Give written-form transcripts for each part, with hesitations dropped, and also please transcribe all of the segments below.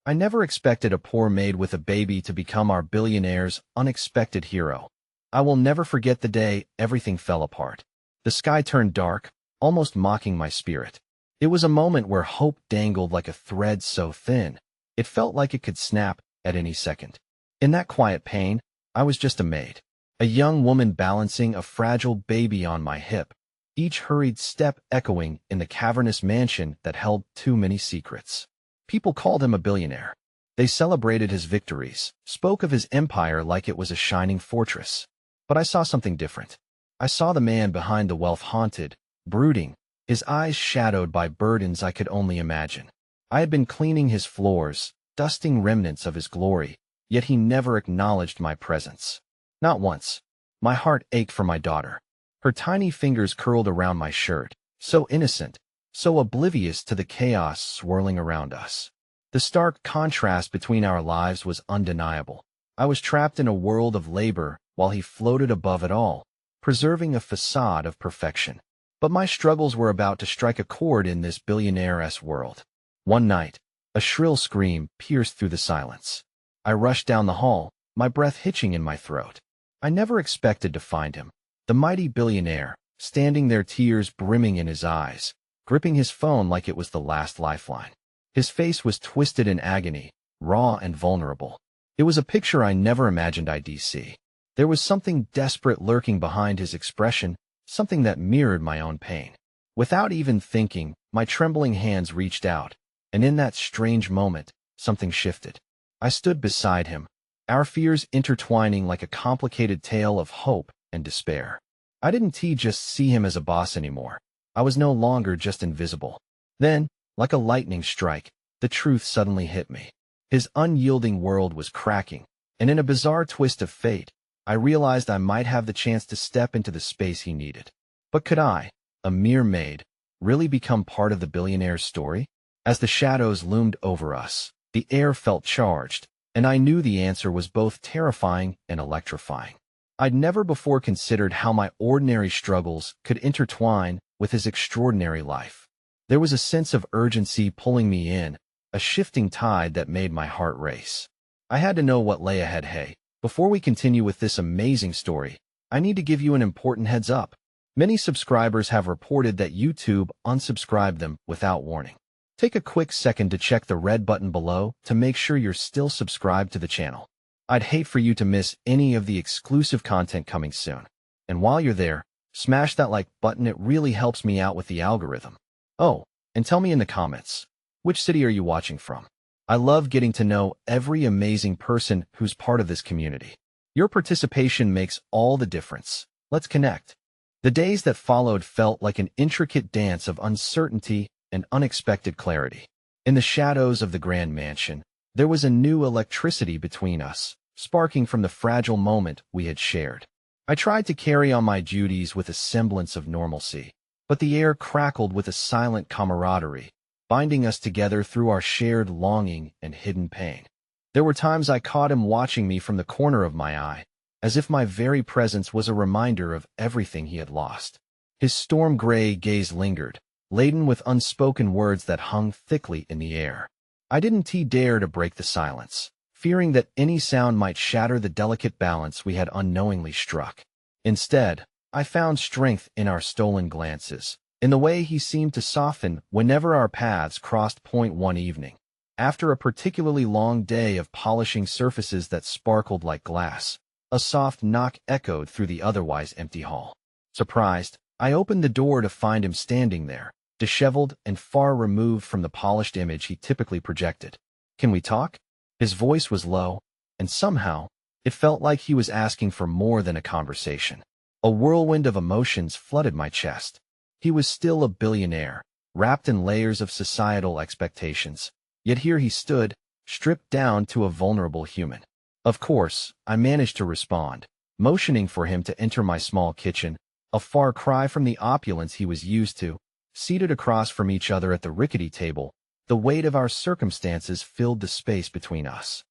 I never expected a poor maid with a baby to become our billionaire's unexpected hero. I will never forget the day everything fell apart. The sky turned dark, almost mocking my spirit. It was a moment where hope dangled like a thread so thin, it felt like it could snap at any second. In that quiet pain, I was just a maid, a young woman balancing a fragile baby on my hip, each hurried step echoing in the cavernous mansion that held too many secrets. People called him a billionaire. They celebrated his victories, spoke of his empire like it was a shining fortress. But I saw something different. I saw the man behind the wealth haunted, brooding, his eyes shadowed by burdens I could only imagine. I had been cleaning his floors, dusting remnants of his glory, yet he never acknowledged my presence. Not once. My heart ached for my daughter. Her tiny fingers curled around my shirt, so innocent, so oblivious to the chaos swirling around us. The stark contrast between our lives was undeniable. I was trapped in a world of labor while he floated above it all, preserving a facade of perfection. But my struggles were about to strike a chord in this billionaire-esque world. One night, a shrill scream pierced through the silence. I rushed down the hall, my breath hitching in my throat. I never expected to find him, the mighty billionaire, standing there, tears brimming in his eyes, gripping his phone like it was the last lifeline. His face was twisted in agony, raw and vulnerable. It was a picture I never imagined I'd see. There was something desperate lurking behind his expression, something that mirrored my own pain. Without even thinking, my trembling hands reached out, and in that strange moment, something shifted. I stood beside him, our fears intertwining like a complicated tale of hope and despair. I didn't just see him as a boss anymore. I was no longer just invisible. Then, like a lightning strike, the truth suddenly hit me. His unyielding world was cracking, and in a bizarre twist of fate, I realized I might have the chance to step into the space he needed. But could I, a mere maid, really become part of the billionaire's story? As the shadows loomed over us, the air felt charged, and I knew the answer was both terrifying and electrifying. I'd never before considered how my ordinary struggles could intertwine with his extraordinary life. There was a sense of urgency pulling me in, a shifting tide that made my heart race. I had to know what lay ahead. Hey, before we continue with this amazing story, I need to give you an important heads up. Many subscribers have reported that YouTube unsubscribed them without warning. Take a quick second to check the red button below to make sure you're still subscribed to the channel. I'd hate for you to miss any of the exclusive content coming soon. And while you're there, smash that like button, it really helps me out with the algorithm. Oh, and tell me in the comments, which city are you watching from? I love getting to know every amazing person who's part of this community. Your participation makes all the difference. Let's connect. The days that followed felt like an intricate dance of uncertainty and unexpected clarity. In the shadows of the grand mansion, there was a new electricity between us, sparking from the fragile moment we had shared. I tried to carry on my duties with a semblance of normalcy, but the air crackled with a silent camaraderie, binding us together through our shared longing and hidden pain. There were times I caught him watching me from the corner of my eye, as if my very presence was a reminder of everything he had lost. His storm gray gaze lingered, laden with unspoken words that hung thickly in the air. I didn't dare to break the silence, fearing that any sound might shatter the delicate balance we had unknowingly struck. Instead, I found strength in our stolen glances, in the way he seemed to soften whenever our paths crossed. Point one evening, after a particularly long day of polishing surfaces that sparkled like glass, a soft knock echoed through the otherwise empty hall. Surprised, I opened the door to find him standing there, disheveled and far removed from the polished image he typically projected. "Can we talk?" His voice was low, and somehow, it felt like he was asking for more than a conversation. A whirlwind of emotions flooded my chest. He was still a billionaire, wrapped in layers of societal expectations, yet here he stood, stripped down to a vulnerable human. Of course, I managed to respond, motioning for him to enter my small kitchen, a far cry from the opulence he was used to. Seated across from each other at the rickety table, the weight of our circumstances filled the space between us.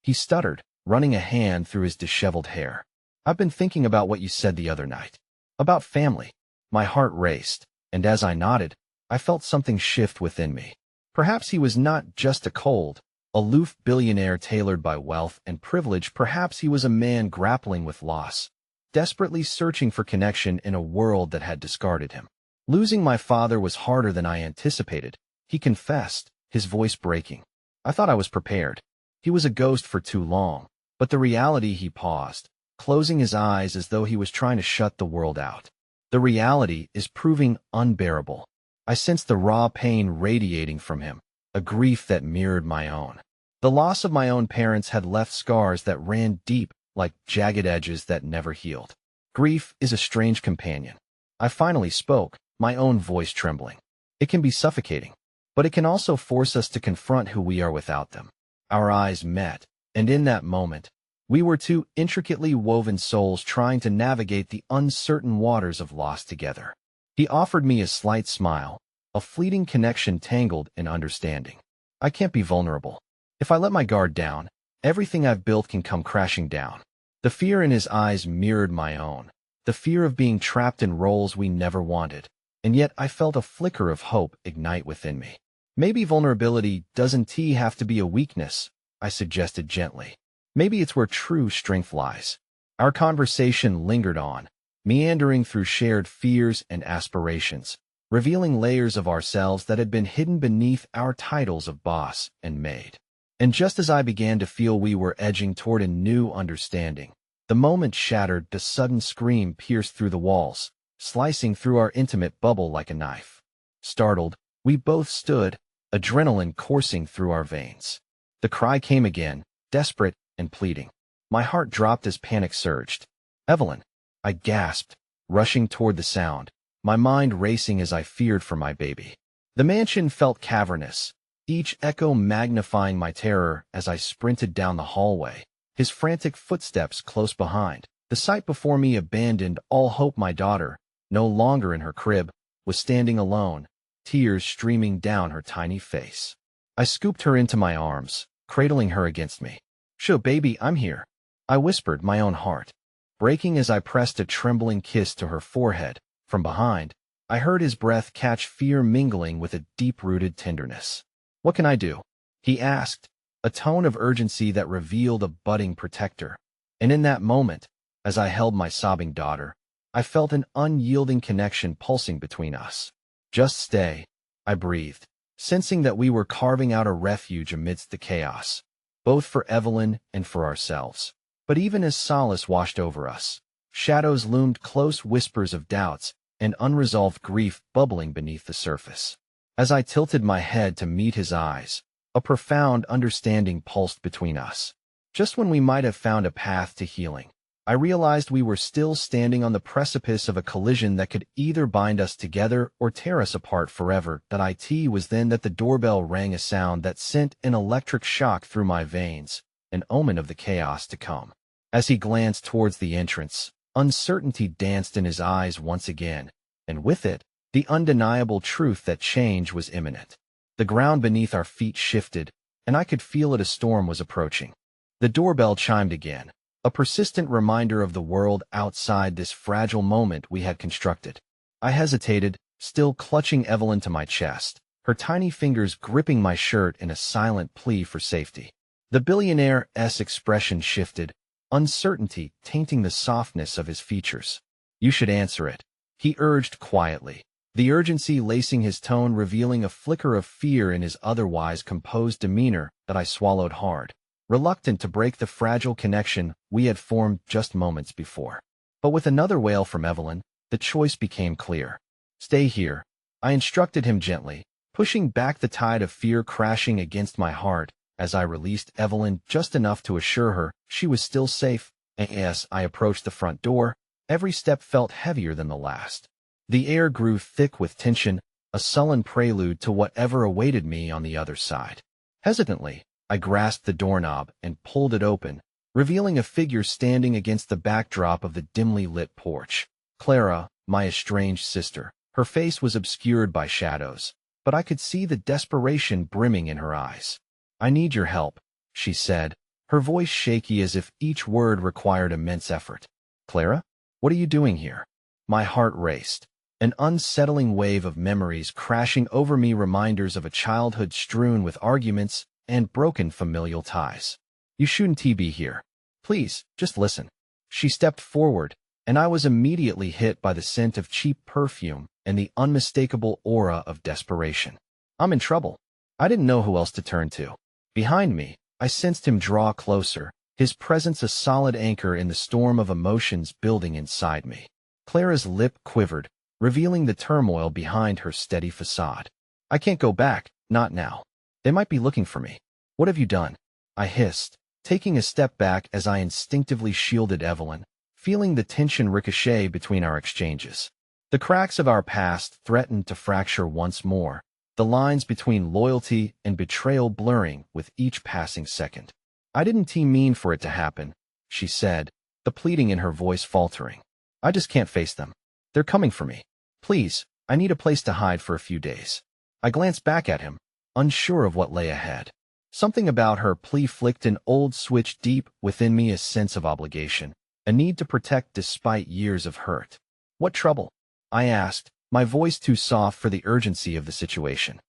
He stuttered, running a hand through his disheveled hair. "I've been thinking about what you said the other night. About family." My heart raced, and as I nodded, I felt something shift within me. Perhaps he was not just a cold, aloof billionaire tailored by wealth and privilege. Perhaps he was a man grappling with loss, desperately searching for connection in a world that had discarded him. Losing my father was harder than I anticipated, he confessed, his voice breaking. I thought I was prepared. He was a ghost for too long, but the reality. He paused, closing his eyes as though he was trying to shut the world out. The reality is proving unbearable. I sensed the raw pain radiating from him, a grief that mirrored my own. The loss of my own parents had left scars that ran deep, like jagged edges that never healed. Grief is a strange companion. I finally spoke, my own voice trembling. It can be suffocating, but it can also force us to confront who we are without them. Our eyes met, and in that moment, we were two intricately woven souls trying to navigate the uncertain waters of loss together. He offered me a slight smile, a fleeting connection tangled in understanding. I can't be vulnerable. If I let my guard down, everything I've built can come crashing down. The fear in his eyes mirrored my own, the fear of being trapped in roles we never wanted, and yet I felt a flicker of hope ignite within me. Maybe vulnerability doesn't have to be a weakness, I suggested gently. Maybe it's where true strength lies. Our conversation lingered on, meandering through shared fears and aspirations, revealing layers of ourselves that had been hidden beneath our titles of boss and maid. And just as I began to feel we were edging toward a new understanding, the moment shattered. A sudden scream pierced through the walls, slicing through our intimate bubble like a knife. Startled, we both stood, adrenaline coursing through our veins. The cry came again, desperate and pleading. My heart dropped as panic surged. "Evelyn," I gasped, rushing toward the sound, my mind racing as I feared for my baby. The mansion felt cavernous, each echo magnifying my terror as I sprinted down the hallway, his frantic footsteps close behind. The sight before me abandoned all hope. My daughter, no longer in her crib, was standing alone, tears streaming down her tiny face. I scooped her into my arms, cradling her against me. "Sho, baby, I'm here," I whispered, my own heart breaking as I pressed a trembling kiss to her forehead. From behind, I heard his breath catch, fear mingling with a deep-rooted tenderness. "What can I do?" he asked, a tone of urgency that revealed a budding protector. And in that moment, as I held my sobbing daughter, I felt an unyielding connection pulsing between us. "Just stay," I breathed, sensing that we were carving out a refuge amidst the chaos, both for Evelyn and for ourselves. But even as solace washed over us, shadows loomed close, whispers of doubts and unresolved grief bubbling beneath the surface. As I tilted my head to meet his eyes, a profound understanding pulsed between us. Just when we might have found a path to healing, I realized we were still standing on the precipice of a collision that could either bind us together or tear us apart forever. It was then that the doorbell rang, a sound that sent an electric shock through my veins, an omen of the chaos to come. As he glanced towards the entrance, uncertainty danced in his eyes once again, and with it, the undeniable truth that change was imminent. The ground beneath our feet shifted, and I could feel it. A storm was approaching. The doorbell chimed again, a persistent reminder of the world outside this fragile moment we had constructed. I hesitated, still clutching Evelyn to my chest, her tiny fingers gripping my shirt in a silent plea for safety. The billionaire's expression shifted, uncertainty tainting the softness of his features. "You should answer it," he urged quietly, the urgency lacing his tone, revealing a flicker of fear in his otherwise composed demeanor. That I swallowed hard, reluctant to break the fragile connection we had formed just moments before. But with another wail from Evelyn, the choice became clear. "Stay here," I instructed him gently, pushing back the tide of fear crashing against my heart. As I released Evelyn just enough to assure her she was still safe, as I approached the front door, every step felt heavier than the last. The air grew thick with tension, a sullen prelude to whatever awaited me on the other side. Hesitantly, I grasped the doorknob and pulled it open, revealing a figure standing against the backdrop of the dimly lit porch. Clara, my estranged sister. Her face was obscured by shadows, but I could see the desperation brimming in her eyes. "I need your help," she said, her voice shaky as if each word required immense effort. "Clara? What are you doing here?" My heart raced. An unsettling wave of memories crashing over me, reminders of a childhood strewn with arguments and broken familial ties. You shouldn't be here. Please, just listen. She stepped forward, and I was immediately hit by the scent of cheap perfume and the unmistakable aura of desperation. I'm in trouble. I didn't know who else to turn to. Behind me, I sensed him draw closer, his presence a solid anchor in the storm of emotions building inside me. Clara's lip quivered, revealing the turmoil behind her steady facade. I can't go back, not now. They might be looking for me. What have you done? I hissed, taking a step back as I instinctively shielded Evelyn, feeling the tension ricochet between our exchanges. The cracks of our past threatened to fracture once more, the lines between loyalty and betrayal blurring with each passing second. I didn't mean for it to happen, she said, the pleading in her voice faltering. I just can't face them. They're coming for me. Please, I need a place to hide for a few days. I glanced back at him, unsure of what lay ahead. Something about her plea flicked an old switch deep within me, a sense of obligation, a need to protect despite years of hurt. What trouble? I asked, my voice too soft for the urgency of the situation.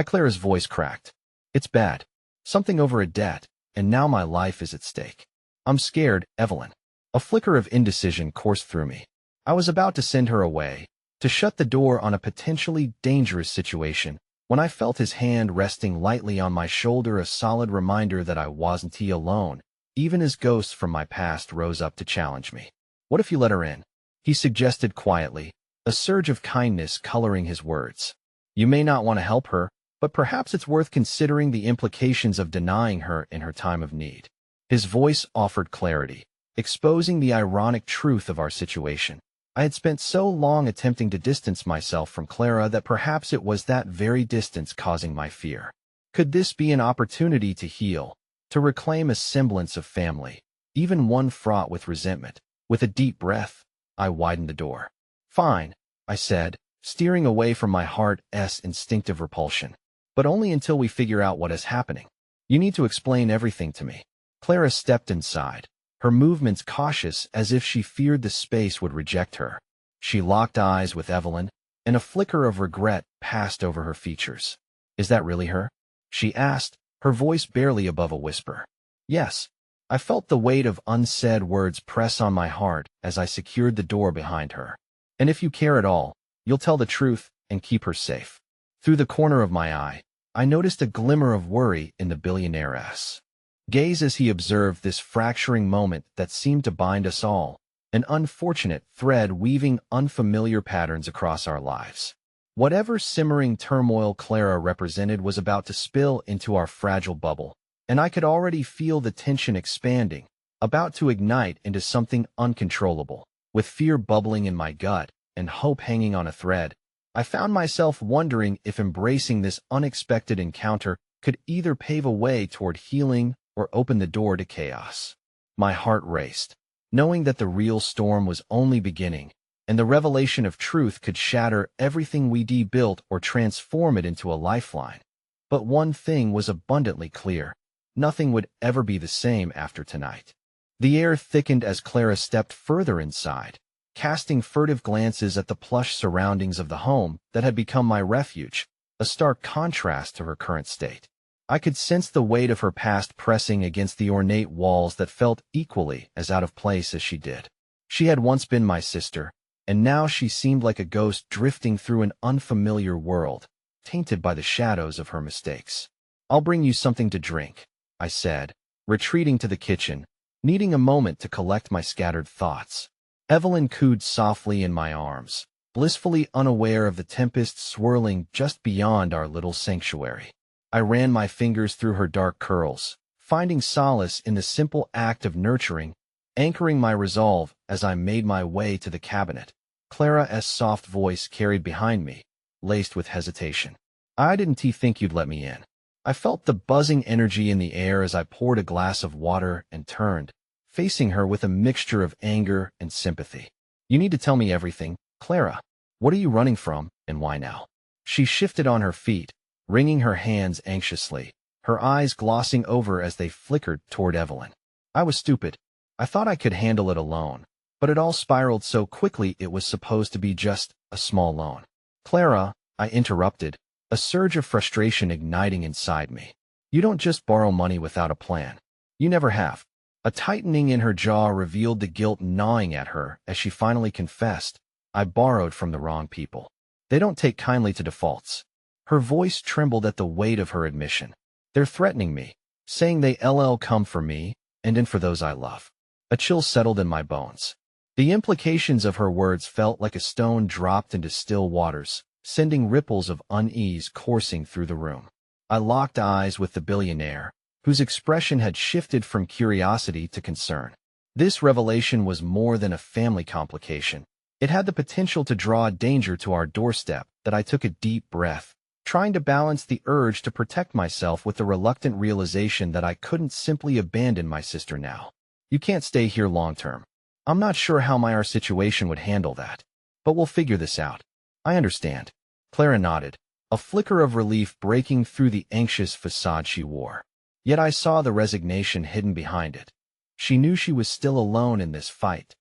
Clara's voice cracked. It's bad. Something over a debt, and now my life is at stake. I'm scared, Evelyn. A flicker of indecision coursed through me. I was about to send her away, to shut the door on a potentially dangerous situation, when I felt his hand resting lightly on my shoulder, a solid reminder that I wasn't alone, even as ghosts from my past rose up to challenge me. What if you let her in? He suggested quietly, a surge of kindness coloring his words. You may not want to help her, but perhaps it's worth considering the implications of denying her in her time of need. His voice offered clarity, exposing the ironic truth of our situation. I had spent so long attempting to distance myself from Clara that perhaps it was that very distance causing my fear. Could this be an opportunity to heal, to reclaim a semblance of family, even one fraught with resentment? With a deep breath, I widened the door. Fine, I said, steering away from my heart's instinctive repulsion. But only until we figure out what is happening. You need to explain everything to me. Clara stepped inside, her movements cautious as if she feared the space would reject her. She locked eyes with Evelyn, and a flicker of regret passed over her features. Is that really her? She asked, her voice barely above a whisper. Yes. I felt the weight of unsaid words press on my heart as I secured the door behind her. And if you care at all, you'll tell the truth and keep her safe. Through the corner of my eye, I noticed a glimmer of worry in the billionaire's gaze as he observed this fracturing moment that seemed to bind us all, an unfortunate thread weaving unfamiliar patterns across our lives. Whatever simmering turmoil Clara represented was about to spill into our fragile bubble, and I could already feel the tension expanding, about to ignite into something uncontrollable. With fear bubbling in my gut and hope hanging on a thread, I found myself wondering if embracing this unexpected encounter could either pave a way toward healing or open the door to chaos. My heart raced, knowing that the real storm was only beginning, and the revelation of truth could shatter everything we built or transform it into a lifeline. But one thing was abundantly clear. Nothing would ever be the same after tonight. The air thickened as Clara stepped further inside, casting furtive glances at the plush surroundings of the home that had become my refuge, a stark contrast to her current state. I could sense the weight of her past pressing against the ornate walls that felt equally as out of place as she did. She had once been my sister, and now she seemed like a ghost drifting through an unfamiliar world, tainted by the shadows of her mistakes. I'll bring you something to drink, I said, retreating to the kitchen, needing a moment to collect my scattered thoughts. Evelyn cooed softly in my arms, blissfully unaware of the tempest swirling just beyond our little sanctuary. I ran my fingers through her dark curls, finding solace in the simple act of nurturing, anchoring my resolve as I made my way to the cabinet. Clara's soft voice carried behind me, laced with hesitation. I didn't think you'd let me in. I felt the buzzing energy in the air as I poured a glass of water and turned, facing her with a mixture of anger and sympathy. You need to tell me everything, Clara. What are you running from, and why now? She shifted on her feet, wringing her hands anxiously, her eyes glossing over as they flickered toward Evelyn. I was stupid. I thought I could handle it alone, But it all spiraled so quickly it was supposed to be just a small loan. Clara, I interrupted, a surge of frustration igniting inside me. You don't just borrow money without a plan. You never have. A tightening in her jaw revealed the guilt gnawing at her as she finally confessed, I borrowed from the wrong people. They don't take kindly to defaults. Her voice trembled at the weight of her admission. They're threatening me, saying they come for me, and in for those I love. A chill settled in my bones. The implications of her words felt like a stone dropped into still waters, sending ripples of unease coursing through the room. I locked eyes with the billionaire, whose expression had shifted from curiosity to concern. This revelation was more than a family complication. It had the potential to draw danger to our doorstep that I took a deep breath, trying to balance the urge to protect myself with the reluctant realization that I couldn't simply abandon my sister now. You can't stay here long-term. I'm not sure how our situation would handle that, but we'll figure this out. I understand. Clara nodded, a flicker of relief breaking through the anxious facade she wore. Yet I saw the resignation hidden behind it. She knew she was still alone in this fight.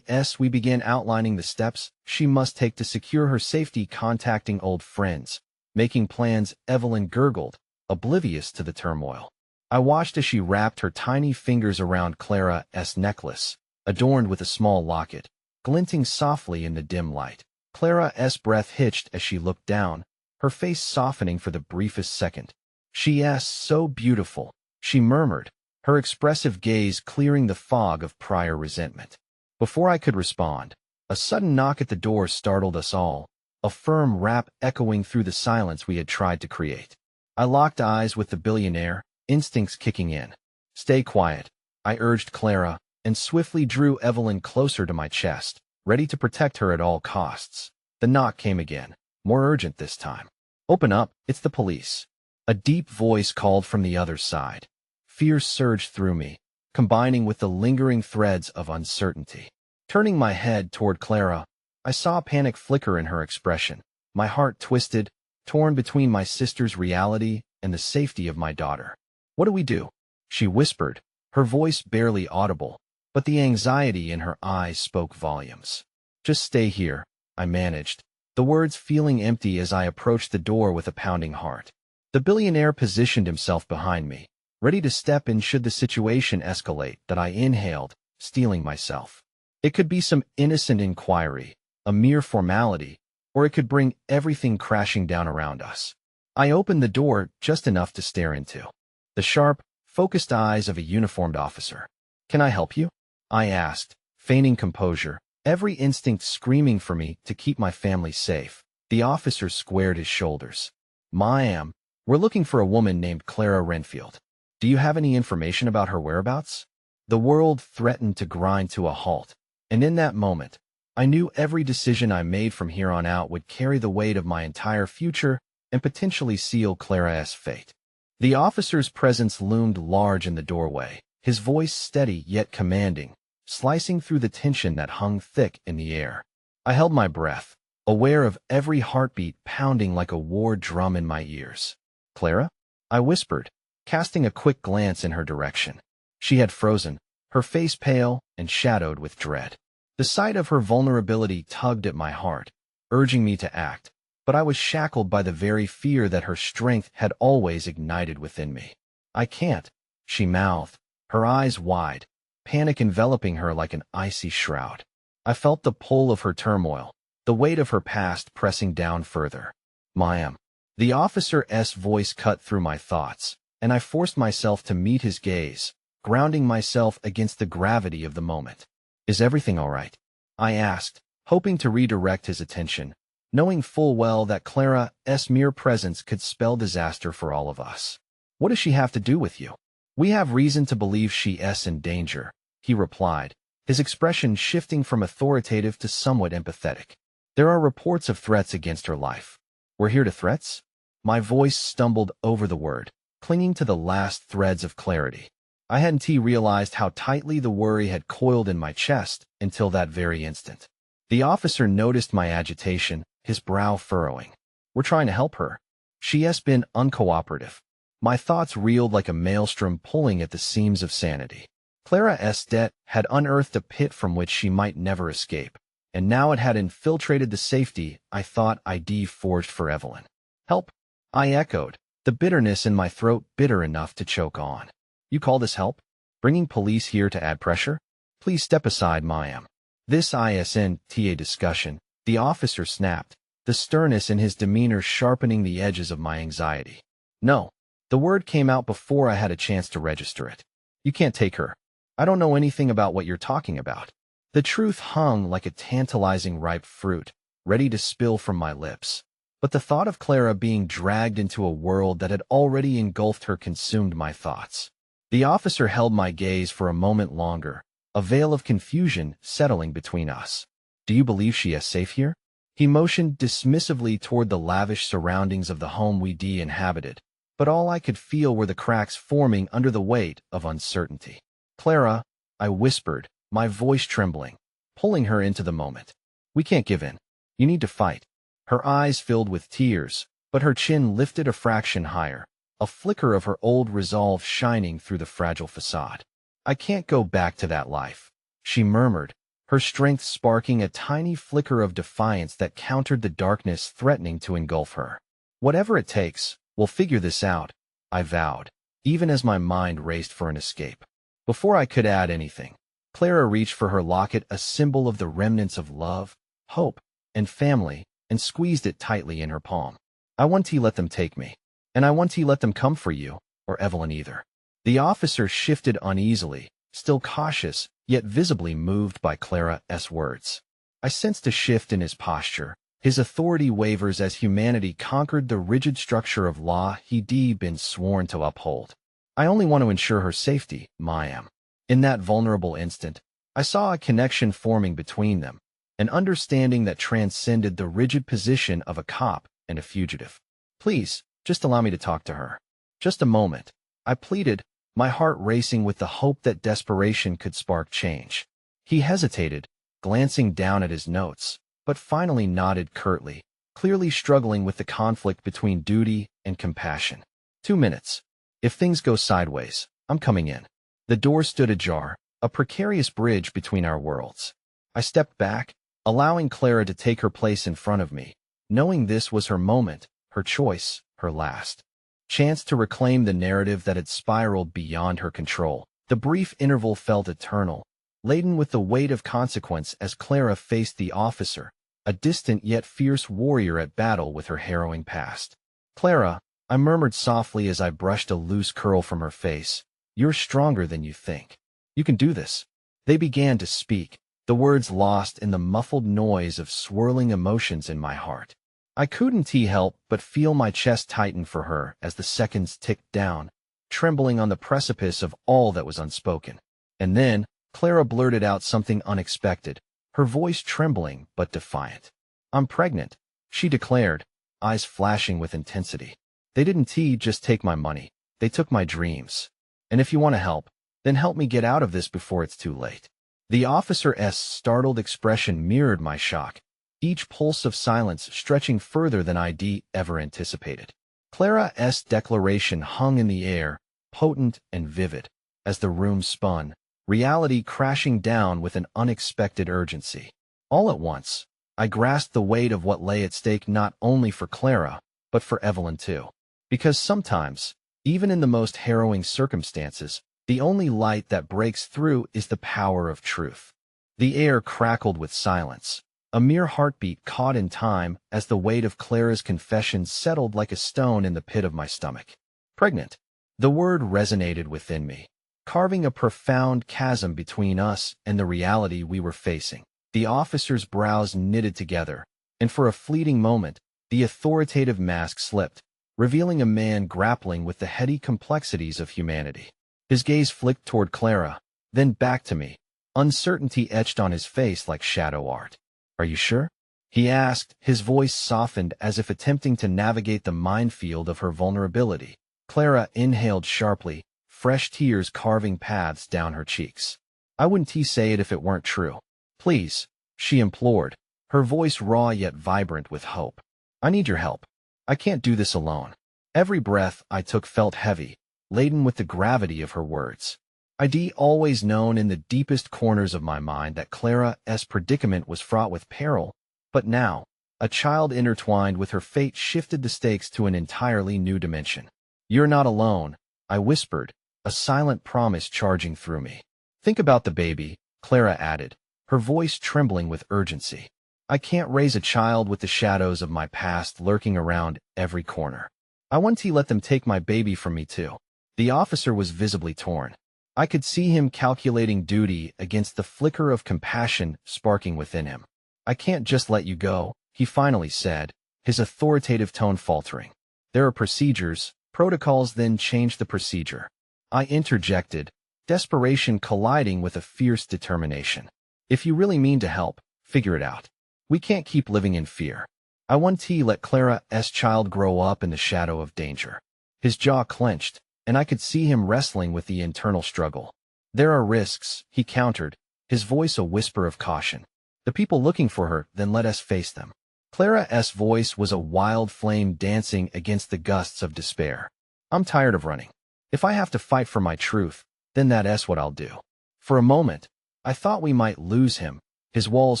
As we began outlining the steps she must take to secure her safety, contacting old friends, making plans. Evelyn gurgled, oblivious to the turmoil. I watched as she wrapped her tiny fingers around Clara's necklace, adorned with a small locket, glinting softly in the dim light. Clara's breath hitched as she looked down, her face softening for the briefest second. She's so beautiful, she murmured, her expressive gaze clearing the fog of prior resentment. Before I could respond, a sudden knock at the door startled us all, a firm rap echoing through the silence we had tried to create. I locked eyes with the billionaire, instincts kicking in. Stay quiet, I urged Clara, and swiftly drew Evelyn closer to my chest, ready to protect her at all costs. The knock came again, more urgent this time. Open up, it's the police. A deep voice called from the other side. Fear surged through me, combining with the lingering threads of uncertainty. Turning my head toward Clara, I saw panic flicker in her expression. My heart twisted, torn between my sister's reality and the safety of my daughter. What do we do? She whispered, her voice barely audible, but the anxiety in her eyes spoke volumes. Just stay here, I managed, the words feeling empty as I approached the door with a pounding heart. The billionaire positioned himself behind me, ready to step in should the situation escalate. That I inhaled, steeling myself. It could be some innocent inquiry, a mere formality, or it could bring everything crashing down around us. I opened the door just enough to stare into the sharp, focused eyes of a uniformed officer. Can I help you? I asked, feigning composure, every instinct screaming for me to keep my family safe. The officer squared his shoulders. Ma'am, we're looking for a woman named Clara Renfield. Do you have any information about her whereabouts? The world threatened to grind to a halt, and in that moment, I knew every decision I made from here on out would carry the weight of my entire future and potentially seal Clara's fate. The officer's presence loomed large in the doorway, his voice steady yet commanding, slicing through the tension that hung thick in the air. I held my breath, aware of every heartbeat pounding like a war drum in my ears. Clara? I whispered, casting a quick glance in her direction. She had frozen, her face pale and shadowed with dread. The sight of her vulnerability tugged at my heart, urging me to act, but I was shackled by the very fear that her strength had always ignited within me. I can't, she mouthed, her eyes wide, panic enveloping her like an icy shroud. I felt the pull of her turmoil, the weight of her past pressing down further. Ma'am. The officer's voice cut through my thoughts, and I forced myself to meet his gaze, grounding myself against the gravity of the moment. Is everything all right? I asked, hoping to redirect his attention, knowing full well that Clara's mere presence could spell disaster for all of us. What does she have to do with you? We have reason to believe she's in danger, he replied, his expression shifting from authoritative to somewhat empathetic. There are reports of threats against her life. We're here to threats? My voice stumbled over the word, clinging to the last threads of clarity. I hadn't realized how tightly the worry had coiled in my chest until that very instant. The officer noticed my agitation, his brow furrowing. We're trying to help her. She's been uncooperative. My thoughts reeled like a maelstrom pulling at the seams of sanity. Clara's debt had unearthed a pit from which she might never escape, and now it had infiltrated the safety I thought I'd forged for Evelyn. Help, I echoed, the bitterness in my throat bitter enough to choke on. You call this help? Bringing police here to add pressure? Please step aside, ma'am. This isn't a discussion, the officer snapped, the sternness in his demeanor sharpening the edges of my anxiety. No. The word came out before I had a chance to register it. You can't take her. I don't know anything about what you're talking about. The truth hung like a tantalizing ripe fruit, ready to spill from my lips. But the thought of Clara being dragged into a world that had already engulfed her consumed my thoughts. The officer held my gaze for a moment longer, a veil of confusion settling between us. Do you believe she is safe here? He motioned dismissively toward the lavish surroundings of the home we'd inhabited, but all I could feel were the cracks forming under the weight of uncertainty. Clara, I whispered, my voice trembling, pulling her into the moment. We can't give in. You need to fight. Her eyes filled with tears, but her chin lifted a fraction higher, a flicker of her old resolve shining through the fragile facade. I can't go back to that life, she murmured, her strength sparking a tiny flicker of defiance that countered the darkness threatening to engulf her. Whatever it takes, we'll figure this out, I vowed, even as my mind raced for an escape. Before I could add anything, Clara reached for her locket, a symbol of the remnants of love, hope, and family, and squeezed it tightly in her palm. I want to let them take me, and I want to let them come for you, or Evelyn either. The officer shifted uneasily, still cautious, yet visibly moved by Clara's words. I sensed a shift in his posture. His authority wavers as humanity conquered the rigid structure of law he'd been sworn to uphold. I only want to ensure her safety, ma'am. In that vulnerable instant, I saw a connection forming between them, an understanding that transcended the rigid position of a cop and a fugitive. Please, just allow me to talk to her. Just a moment, I pleaded, my heart racing with the hope that desperation could spark change. He hesitated, glancing down at his notes, but finally nodded curtly, clearly struggling with the conflict between duty and compassion. 2 minutes. If things go sideways, I'm coming in. The door stood ajar, a precarious bridge between our worlds. I stepped back, allowing Clara to take her place in front of me, knowing this was her moment, her choice, her last chance to reclaim the narrative that had spiraled beyond her control. The brief interval felt eternal, laden with the weight of consequence as Clara faced the officer, a distant yet fierce warrior at battle with her harrowing past. Clara, I murmured softly as I brushed a loose curl from her face, you're stronger than you think. You can do this. They began to speak, the words lost in the muffled noise of swirling emotions in my heart. I couldn't help but feel my chest tighten for her as the seconds ticked down, trembling on the precipice of all that was unspoken. And then, Clara blurted out something unexpected, her voice trembling but defiant. I'm pregnant, she declared, eyes flashing with intensity. They didn't just take my money, they took my dreams. And if you want to help, then help me get out of this before it's too late. The officer's startled expression mirrored my shock, each pulse of silence stretching further than I'd ever anticipated. Clara's declaration hung in the air, potent and vivid, as the room spun, reality crashing down with an unexpected urgency. All at once, I grasped the weight of what lay at stake not only for Clara, but for Evelyn too. Because sometimes, even in the most harrowing circumstances, the only light that breaks through is the power of truth. The air crackled with silence, a mere heartbeat caught in time as the weight of Clara's confession settled like a stone in the pit of my stomach. Pregnant. The word resonated within me, carving a profound chasm between us and the reality we were facing. The officer's brows knitted together, and for a fleeting moment, the authoritative mask slipped, revealing a man grappling with the heady complexities of humanity. His gaze flicked toward Clara, then back to me, uncertainty etched on his face like shadow art. Are you sure? He asked, his voice softened as if attempting to navigate the minefield of her vulnerability. Clara inhaled sharply, fresh tears carving paths down her cheeks. I wouldn't say it if it weren't true. Please, she implored, her voice raw yet vibrant with hope. I need your help. I can't do this alone. Every breath I took felt heavy, laden with the gravity of her words. I'd always known in the deepest corners of my mind that Clara's predicament was fraught with peril, but now, a child intertwined with her fate shifted the stakes to an entirely new dimension. "You're not alone," I whispered, a silent promise charging through me. "Think about the baby," Clara added, her voice trembling with urgency. "I can't raise a child with the shadows of my past lurking around every corner. I won't let them take my baby from me too." The officer was visibly torn. I could see him calculating duty against the flicker of compassion sparking within him. "I can't just let you go," he finally said, his authoritative tone faltering. "There are procedures, protocols." Then change the procedure, I interjected, desperation colliding with a fierce determination. "If you really mean to help, figure it out. We can't keep living in fear. I won't let Clara's child grow up in the shadow of danger." His jaw clenched, and I could see him wrestling with the internal struggle. "There are risks," he countered, his voice a whisper of caution. "The people looking for her, then let us face them." Clara's voice was a wild flame dancing against the gusts of despair. "I'm tired of running. If I have to fight for my truth, then that's what I'll do." For a moment, I thought we might lose him, his walls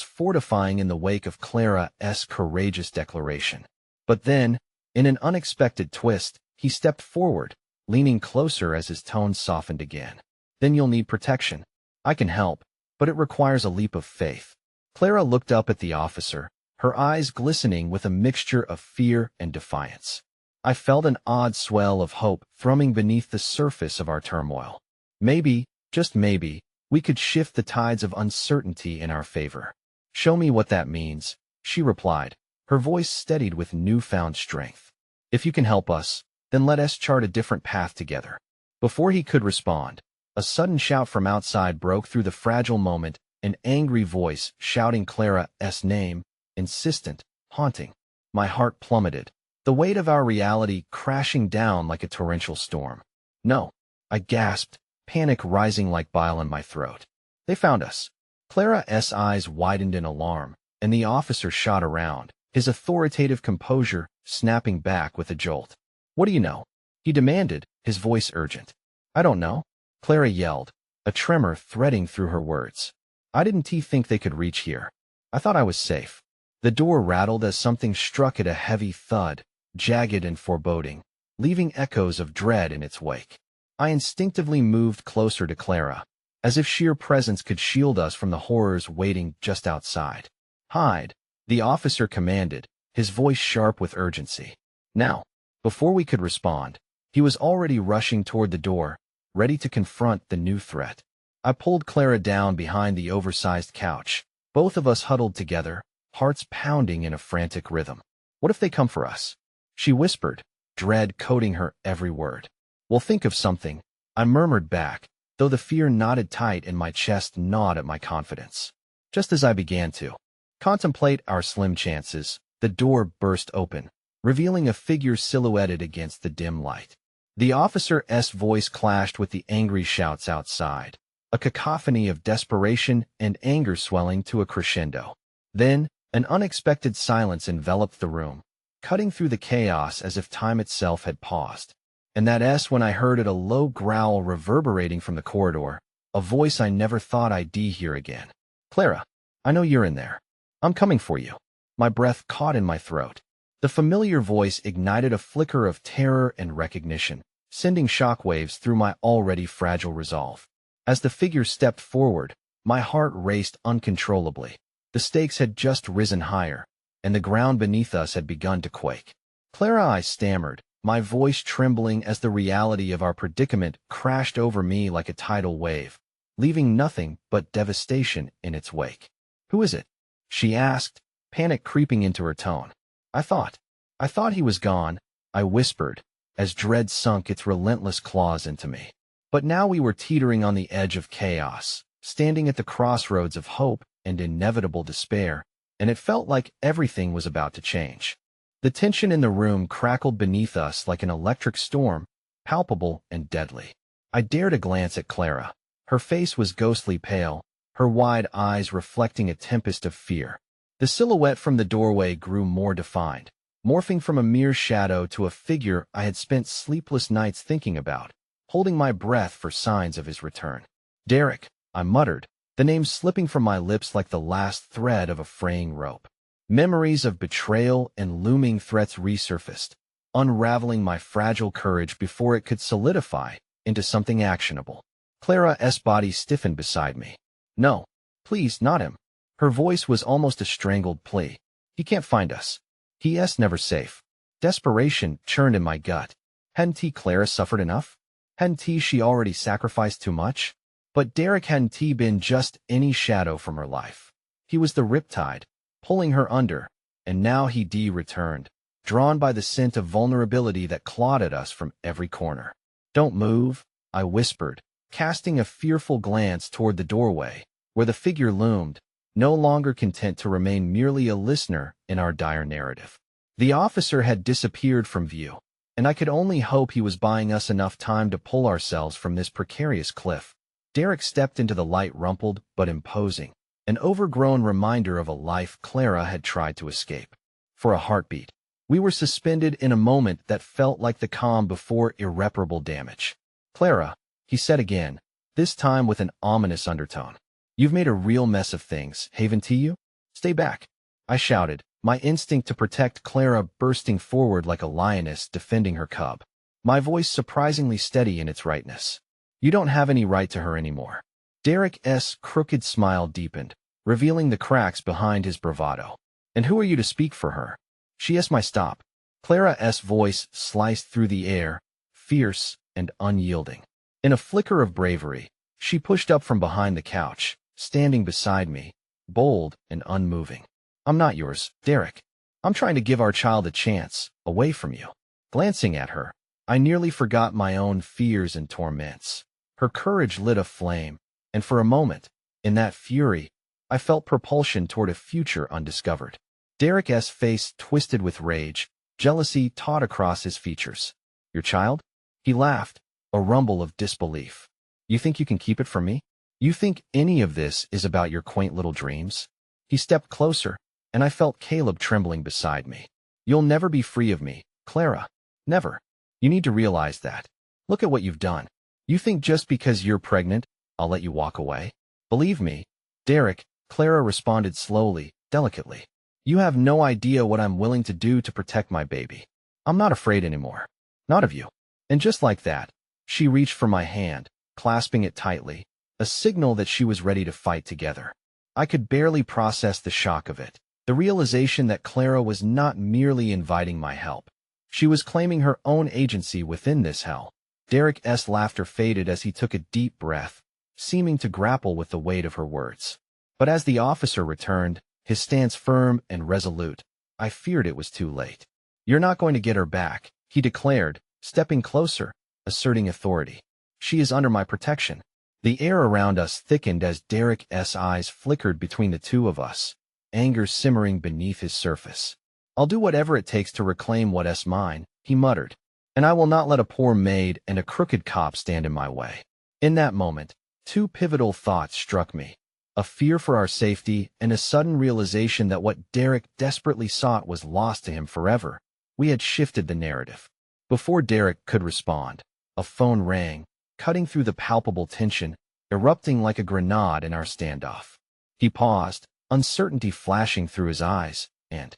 fortifying in the wake of Clara's courageous declaration. But then, in an unexpected twist, he stepped forward, leaning closer as his tone softened again. "Then you'll need protection. I can help, but it requires a leap of faith." Clara looked up at the officer, her eyes glistening with a mixture of fear and defiance. I felt an odd swell of hope thrumming beneath the surface of our turmoil. Maybe, just maybe, we could shift the tides of uncertainty in our favor. "Show me what that means," she replied, her voice steadied with newfound strength. "If you can help us, then let us chart a different path together." Before he could respond, a sudden shout from outside broke through the fragile moment, an angry voice shouting Clara's name, insistent, haunting. My heart plummeted, the weight of our reality crashing down like a torrential storm. "No," I gasped, panic rising like bile in my throat. "They found us." Clara's eyes widened in alarm, and the officer shot around, his authoritative composure snapping back with a jolt. "What do you know?" he demanded, his voice urgent. "I don't know," Clara yelled, a tremor threading through her words. "I didn't think they could reach here. I thought I was safe." The door rattled as something struck it, a heavy thud, jagged and foreboding, leaving echoes of dread in its wake. I instinctively moved closer to Clara, as if sheer presence could shield us from the horrors waiting just outside. "Hide," the officer commanded, his voice sharp with urgency. Now, before we could respond, he was already rushing toward the door, ready to confront the new threat. I pulled Clara down behind the oversized couch, both of us huddled together, hearts pounding in a frantic rhythm. "What if they come for us?" she whispered, dread coating her every word. "We'll think of something," I murmured back, though the fear knotted tight and my chest gnawed at my confidence. Just as I began to contemplate our slim chances, the door burst open, revealing a figure silhouetted against the dim light. The officer's voice clashed with the angry shouts outside, a cacophony of desperation and anger swelling to a crescendo. Then, an unexpected silence enveloped the room, cutting through the chaos as if time itself had paused. And that's when I heard it, a low growl reverberating from the corridor, a voice I never thought I'd hear again. "Clara, I know you're in there. I'm coming for you." My breath caught in my throat. The familiar voice ignited a flicker of terror and recognition, sending shockwaves through my already fragile resolve. As the figure stepped forward, my heart raced uncontrollably. The stakes had just risen higher, and the ground beneath us had begun to quake. "Clara," I stammered, my voice trembling as the reality of our predicament crashed over me like a tidal wave, leaving nothing but devastation in its wake. "Who is it?" she asked, panic creeping into her tone. I thought he was gone," I whispered, as dread sunk its relentless claws into me. But now we were teetering on the edge of chaos, standing at the crossroads of hope and inevitable despair, and it felt like everything was about to change. The tension in the room crackled beneath us like an electric storm, palpable and deadly. I dared a glance at Clara. Her face was ghostly pale, her wide eyes reflecting a tempest of fear. The silhouette from the doorway grew more defined, morphing from a mere shadow to a figure I had spent sleepless nights thinking about, holding my breath for signs of his return. Derek, I muttered, the name slipping from my lips like the last thread of a fraying rope. Memories of betrayal and looming threats resurfaced, unraveling my fragile courage before it could solidify into something actionable. Clara's body stiffened beside me. No, please, not him. Her voice was almost a strangled plea. He can't find us. He's never safe. Desperation churned in my gut. Hadn't Clara suffered enough? Hadn't she already sacrificed too much? But Derek hadn't been just any shadow from her life. He was the riptide, pulling her under, and now he returned, drawn by the scent of vulnerability that clawed at us from every corner. Don't move, I whispered, casting a fearful glance toward the doorway, where the figure loomed, no longer content to remain merely a listener in our dire narrative. The officer had disappeared from view, and I could only hope he was buying us enough time to pull ourselves from this precarious cliff. Derek stepped into the light, rumpled but imposing, an overgrown reminder of a life Clara had tried to escape. For a heartbeat, we were suspended in a moment that felt like the calm before irreparable damage. Clara, he said again, this time with an ominous undertone. You've made a real mess of things, haven't you? Stay back, I shouted, my instinct to protect Clara bursting forward like a lioness defending her cub, my voice surprisingly steady in its rightness. You don't have any right to her anymore. Derek's crooked smile deepened, revealing the cracks behind his bravado. And who are you to speak for her? She is my stop. Clara's voice sliced through the air, fierce and unyielding. In a flicker of bravery, she pushed up from behind the couch, standing beside me, bold and unmoving. I'm not yours, Derek. I'm trying to give our child a chance, away from you. Glancing at her, I nearly forgot my own fears and torments. Her courage lit a flame, and for a moment, in that fury, I felt propulsion toward a future undiscovered. Derek's face twisted with rage, jealousy taut across his features. Your child? He laughed, a rumble of disbelief. You think you can keep it from me? You think any of this is about your quaint little dreams? He stepped closer, and I felt Caleb trembling beside me. You'll never be free of me, Clara. Never. You need to realize that. Look at what you've done. You think just because you're pregnant, I'll let you walk away? Believe me, Derek, Clara responded slowly, delicately. You have no idea what I'm willing to do to protect my baby. I'm not afraid anymore. Not of you. And just like that, she reached for my hand, clasping it tightly, a signal that she was ready to fight together. I could barely process the shock of it, the realization that Clara was not merely inviting my help. She was claiming her own agency within this hell. Derek's laughter faded as he took a deep breath, seeming to grapple with the weight of her words. But as the officer returned, his stance firm and resolute, I feared it was too late. You're not going to get her back, he declared, stepping closer, asserting authority. She is under my protection. The air around us thickened as Derek's eyes flickered between the two of us, anger simmering beneath his surface. I'll do whatever it takes to reclaim what's mine, he muttered. And I will not let a poor maid and a crooked cop stand in my way. In that moment, two pivotal thoughts struck me. A fear for our safety and a sudden realization that what Derek desperately sought was lost to him forever. We had shifted the narrative. Before Derek could respond, a phone rang, cutting through the palpable tension, erupting like a grenade in our standoff. He paused, uncertainty flashing through his eyes, and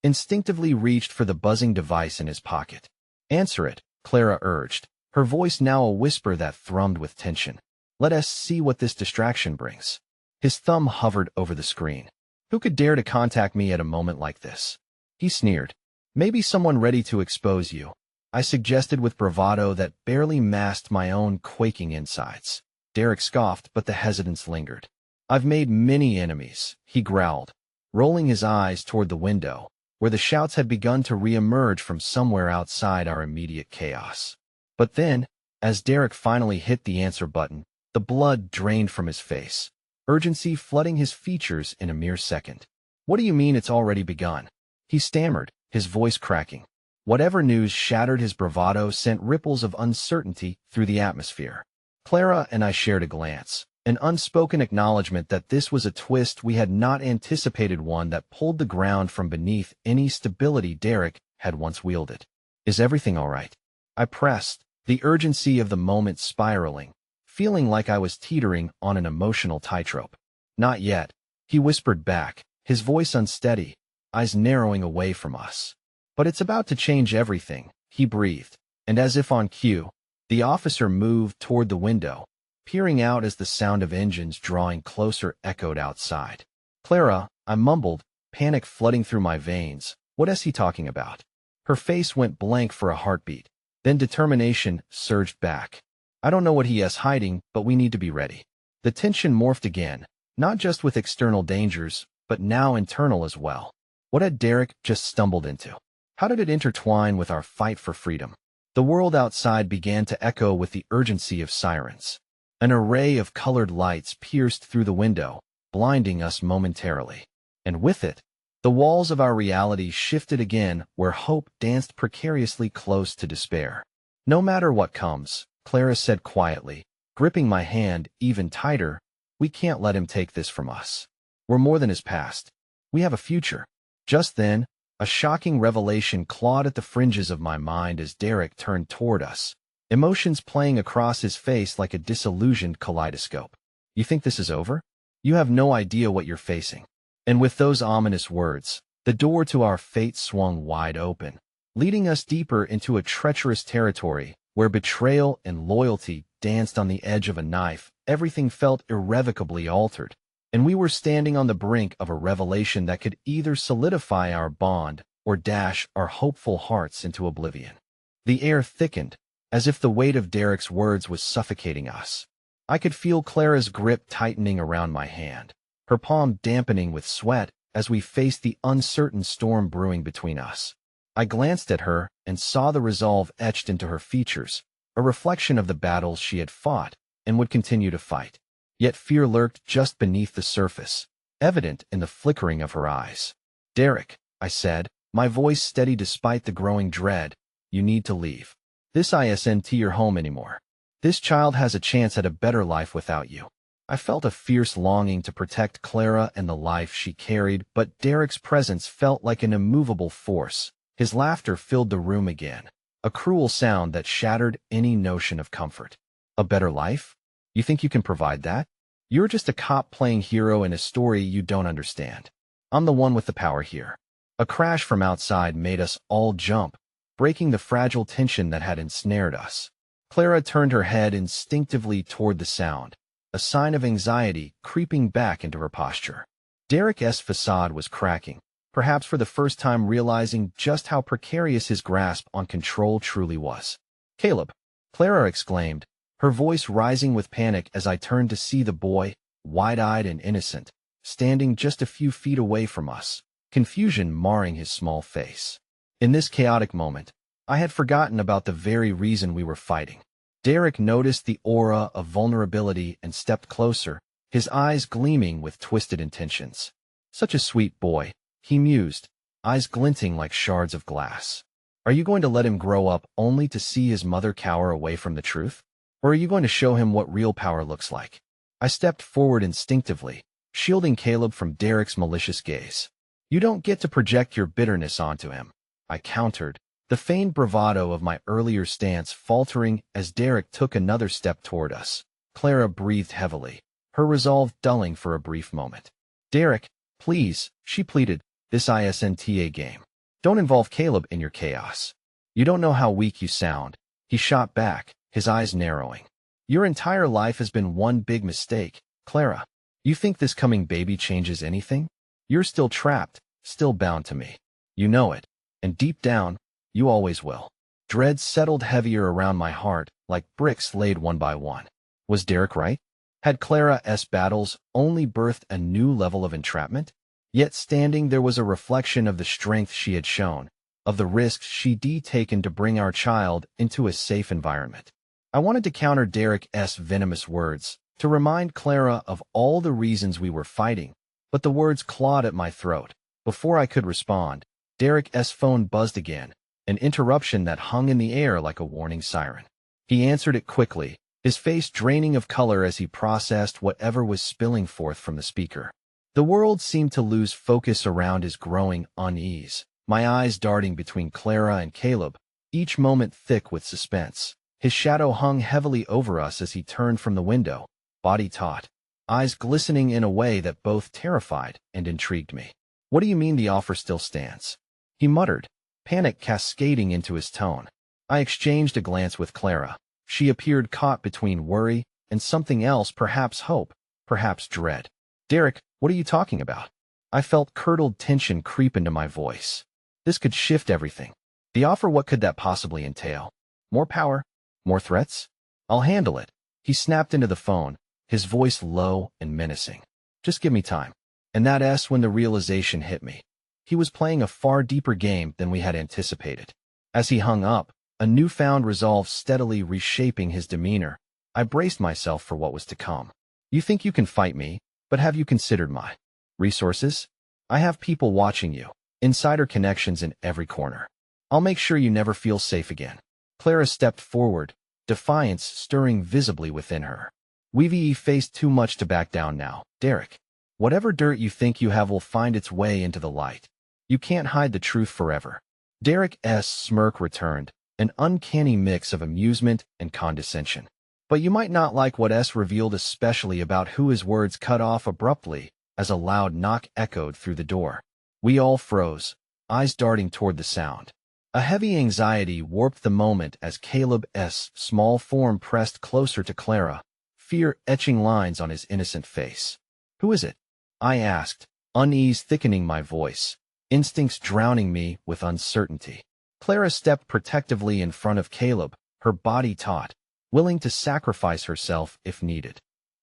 instinctively reached for the buzzing device in his pocket. Answer it, Clara urged, her voice now a whisper that thrummed with tension. Let us see what this distraction brings. His thumb hovered over the screen. Who could dare to contact me at a moment like this? He sneered. Maybe someone ready to expose you, I suggested with bravado that barely masked my own quaking insides. Derek scoffed, but the hesitance lingered. I've made many enemies, he growled, rolling his eyes toward the window, where the shouts had begun to re-emerge from somewhere outside our immediate chaos. But then, as Derek finally hit the answer button, the blood drained from his face, urgency flooding his features in a mere second. What do you mean it's already begun? He stammered, his voice cracking. Whatever news shattered his bravado sent ripples of uncertainty through the atmosphere. Clara and I shared a glance, an unspoken acknowledgement that this was a twist we had not anticipated, one that pulled the ground from beneath any stability Derek had once wielded. Is everything all right? I pressed, the urgency of the moment spiraling, feeling like I was teetering on an emotional tightrope. Not yet, he whispered back, his voice unsteady, eyes narrowing away from us. But it's about to change everything, he breathed, and as if on cue, the officer moved toward the window, peering out as the sound of engines drawing closer echoed outside. Clara, I mumbled, panic flooding through my veins. What is he talking about? Her face went blank for a heartbeat. Then determination surged back. I don't know what he is hiding, but we need to be ready. The tension morphed again, not just with external dangers, but now internal as well. What had Derek just stumbled into? How did it intertwine with our fight for freedom? The world outside began to echo with the urgency of sirens. An array of colored lights pierced through the window, blinding us momentarily. And with it, the walls of our reality shifted again where hope danced precariously close to despair. No matter what comes, Clara said quietly, gripping my hand even tighter, we can't let him take this from us. We're more than his past. We have a future. Just then, a shocking revelation clawed at the fringes of my mind as Derek turned toward us, emotions playing across his face like a disillusioned kaleidoscope. You think this is over? You have no idea what you're facing. And with those ominous words, the door to our fate swung wide open, leading us deeper into a treacherous territory where betrayal and loyalty danced on the edge of a knife. Everything felt irrevocably altered, and we were standing on the brink of a revelation that could either solidify our bond or dash our hopeful hearts into oblivion. The air thickened, as if the weight of Derek's words was suffocating us. I could feel Clara's grip tightening around my hand, her palm dampening with sweat as we faced the uncertain storm brewing between us. I glanced at her and saw the resolve etched into her features, a reflection of the battles she had fought and would continue to fight. Yet fear lurked just beneath the surface, evident in the flickering of her eyes. Derek, I said, my voice steady despite the growing dread, you need to leave. This isn't your home anymore. This child has a chance at a better life without you. I felt a fierce longing to protect Clara and the life she carried, but Derek's presence felt like an immovable force. His laughter filled the room again, a cruel sound that shattered any notion of comfort. A better life? You think you can provide that? You're just a cop playing hero in a story you don't understand. I'm the one with the power here. A crash from outside made us all jump, breaking the fragile tension that had ensnared us. Clara turned her head instinctively toward the sound, a sign of anxiety creeping back into her posture. Derek's facade was cracking, perhaps for the first time realizing just how precarious his grasp on control truly was. Caleb, Clara exclaimed, her voice rising with panic as I turned to see the boy, wide-eyed and innocent, standing just a few feet away from us, confusion marring his small face. In this chaotic moment, I had forgotten about the very reason we were fighting. Derek noticed the aura of vulnerability and stepped closer, his eyes gleaming with twisted intentions. Such a sweet boy, he mused, eyes glinting like shards of glass. Are you going to let him grow up only to see his mother cower away from the truth? Or are you going to show him what real power looks like? I stepped forward instinctively, shielding Caleb from Derek's malicious gaze. You don't get to project your bitterness onto him, I countered, the feigned bravado of my earlier stance faltering as Derek took another step toward us. Clara breathed heavily, her resolve dulling for a brief moment. Derek, please, she pleaded, this isn't a game. Don't involve Caleb in your chaos. You don't know how weak you sound. He shot back, his eyes narrowing. Your entire life has been one big mistake, Clara. You think this coming baby changes anything? You're still trapped, still bound to me. You know it, and deep down, you always will. Dread settled heavier around my heart, like bricks laid one by one. Was Derek right? Had Clara's battles only birthed a new level of entrapment? Yet standing there was a reflection of the strength she had shown, of the risks she'd taken to bring our child into a safe environment. I wanted to counter Derek's venomous words, to remind Clara of all the reasons we were fighting, but the words clawed at my throat. Before I could respond, Derek's phone buzzed again, an interruption that hung in the air like a warning siren. He answered it quickly, his face draining of color as he processed whatever was spilling forth from the speaker. The world seemed to lose focus around his growing unease, my eyes darting between Clara and Caleb, each moment thick with suspense. His shadow hung heavily over us as he turned from the window, body taut, eyes glistening in a way that both terrified and intrigued me. "What do you mean the offer still stands?" he muttered, panic cascading into his tone. I exchanged a glance with Clara. She appeared caught between worry and something else, perhaps hope, perhaps dread. "Derek, what are you talking about?" I felt curdled tension creep into my voice. This could shift everything. "The offer, what could that possibly entail? More power? More threats?" "I'll handle it." He snapped into the phone, his voice low and menacing. "Just give me time." And that's when the realization hit me. He was playing a far deeper game than we had anticipated. As he hung up, a newfound resolve steadily reshaping his demeanor, I braced myself for what was to come. "You think you can fight me, but have you considered my resources? I have people watching you, insider connections in every corner. I'll make sure you never feel safe again." Clara stepped forward, defiance stirring visibly within her. "We've faced too much to back down now, Derek. Whatever dirt you think you have will find its way into the light. You can't hide the truth forever." Derek's smirk returned, an uncanny mix of amusement and condescension. "But you might not like what S revealed, especially about who." His words cut off abruptly as a loud knock echoed through the door. We all froze, eyes darting toward the sound. A heavy anxiety warped the moment as Caleb's small form pressed closer to Clara, fear etching lines on his innocent face. "Who is it?" I asked, unease thickening my voice, instincts drowning me with uncertainty. Clara stepped protectively in front of Caleb, her body taut, willing to sacrifice herself if needed.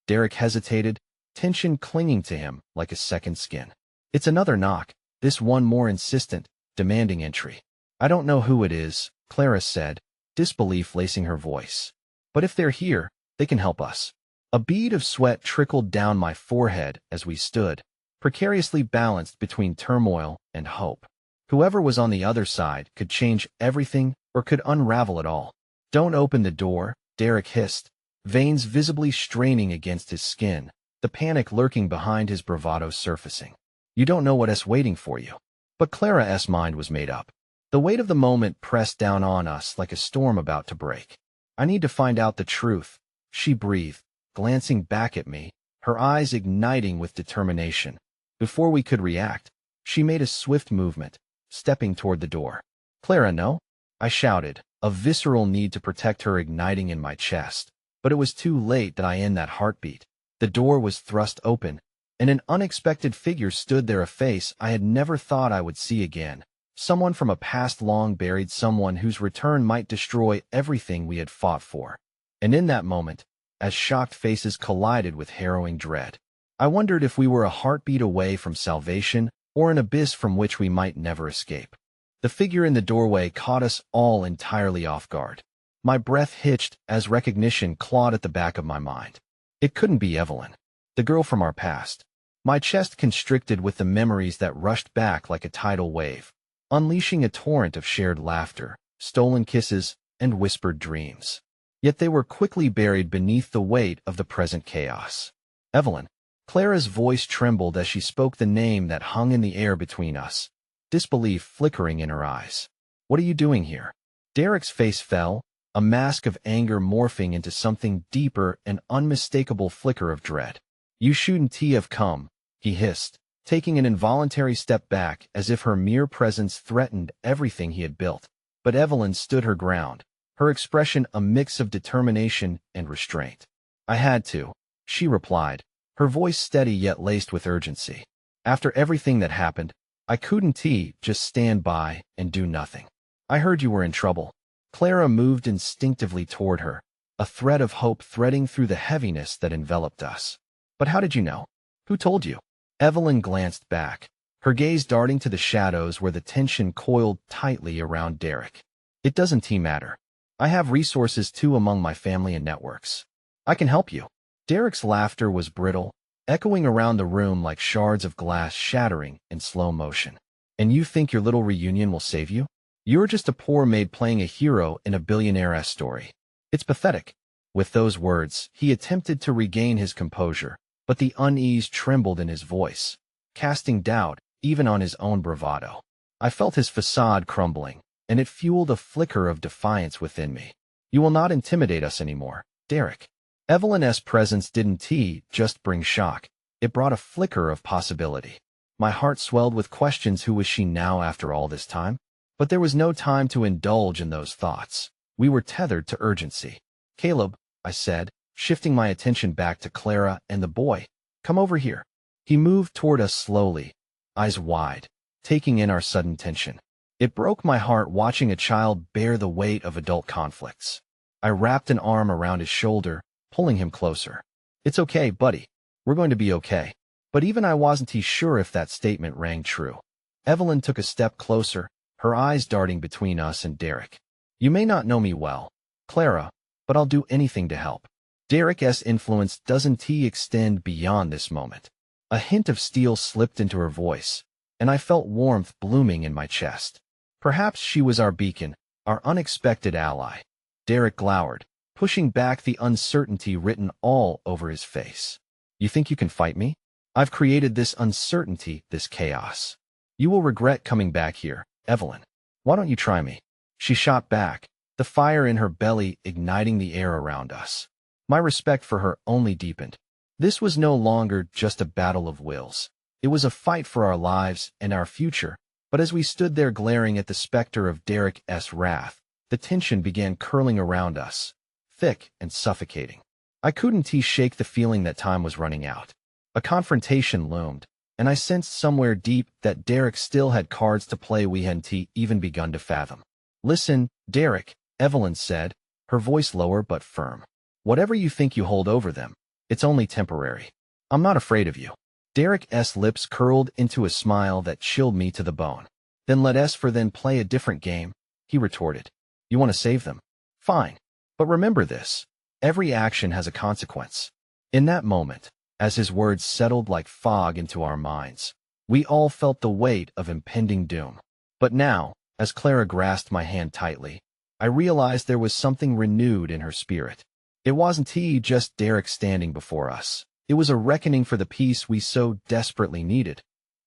Derek hesitated, tension clinging to him like a second skin. "It's another knock, this one more insistent, demanding entry." "I don't know who it is," Clara said, disbelief lacing her voice. "But if they're here, they can help us." A bead of sweat trickled down my forehead as we stood, precariously balanced between turmoil and hope. Whoever was on the other side could change everything or could unravel it all. "Don't open the door," Derek hissed, veins visibly straining against his skin, the panic lurking behind his bravado surfacing. "You don't know what's waiting for you." But Clara's mind was made up. The weight of the moment pressed down on us like a storm about to break. "I need to find out the truth," she breathed, glancing back at me, her eyes igniting with determination. Before we could react, she made a swift movement, stepping toward the door. "Clara, no!" I shouted, a visceral need to protect her igniting in my chest. But it was too late that I end that heartbeat. The door was thrust open, and an unexpected figure stood there, a face I had never thought I would see again. Someone from a past long buried, someone whose return might destroy everything we had fought for. And in that moment, as shocked faces collided with harrowing dread, I wondered if we were a heartbeat away from salvation or an abyss from which we might never escape. The figure in the doorway caught us all entirely off guard. My breath hitched as recognition clawed at the back of my mind. It couldn't be Evelyn, the girl from our past. My chest constricted with the memories that rushed back like a tidal wave, unleashing a torrent of shared laughter, stolen kisses, and whispered dreams. Yet they were quickly buried beneath the weight of the present chaos. "Evelyn." Clara's voice trembled as she spoke the name that hung in the air between us, disbelief flickering in her eyes. "What are you doing here?" Derek's face fell, a mask of anger morphing into something deeper, an unmistakable flicker of dread. "You shouldn't have come," he hissed, taking an involuntary step back as if her mere presence threatened everything he had built. But Evelyn stood her ground, her expression a mix of determination and restraint. "I had to," she replied, her voice steady yet laced with urgency. "After everything that happened, I couldn't just stand by and do nothing. I heard you were in trouble." Clara moved instinctively toward her, a thread of hope threading through the heaviness that enveloped us. "But how did you know? Who told you?" Evelyn glanced back, her gaze darting to the shadows where the tension coiled tightly around Derek. "It doesn't matter. I have resources too among my family and networks. I can help you." Derek's laughter was brittle, echoing around the room like shards of glass shattering in slow motion. "And you think your little reunion will save you? You're just a poor maid playing a hero in a billionaire story. It's pathetic." With those words, he attempted to regain his composure, but the unease trembled in his voice, casting doubt even on his own bravado. I felt his facade crumbling, and it fueled a flicker of defiance within me. You will not intimidate us anymore, Derek. Evelyn's presence didn't just bring shock. It brought a flicker of possibility. My heart swelled with questions. Who was she now after all this time? But there was no time to indulge in those thoughts. We were tethered to urgency. Caleb, I said, shifting my attention back to Clara and the boy. Come over here. He moved toward us slowly, eyes wide, taking in our sudden tension. It broke my heart watching a child bear the weight of adult conflicts. I wrapped an arm around his shoulder, pulling him closer. It's okay, buddy. We're going to be okay. But even I wasn't sure if that statement rang true. Evelyn took a step closer, her eyes darting between us and Derek. You may not know me well, Clara, but I'll do anything to help. Derek's influence doesn't extend beyond this moment. A hint of steel slipped into her voice, and I felt warmth blooming in my chest. Perhaps she was our beacon, our unexpected ally. Derek glowered, pushing back the uncertainty written all over his face. You think you can fight me? I've created this uncertainty, this chaos. You will regret coming back here, Evelyn. Why don't you try me? She shot back, the fire in her belly igniting the air around us. My respect for her only deepened. This was no longer just a battle of wills. It was a fight for our lives and our future. But as we stood there glaring at the specter of Derek's wrath, the tension began curling around us, thick and suffocating. I couldn't shake the feeling that time was running out. A confrontation loomed, and I sensed somewhere deep that Derek still had cards to play we hadn't even begun to fathom. Listen, Derek, Evelyn said, her voice lower but firm. Whatever you think you hold over them, it's only temporary. I'm not afraid of you. Derek's lips curled into a smile that chilled me to the bone. Then let us play a different game, he retorted. You want to save them? Fine. But remember this. Every action has a consequence. In that moment, as his words settled like fog into our minds, we all felt the weight of impending doom. But now, as Clara grasped my hand tightly, I realized there was something renewed in her spirit. It wasn't just Derek standing before us. It was a reckoning for the peace we so desperately needed.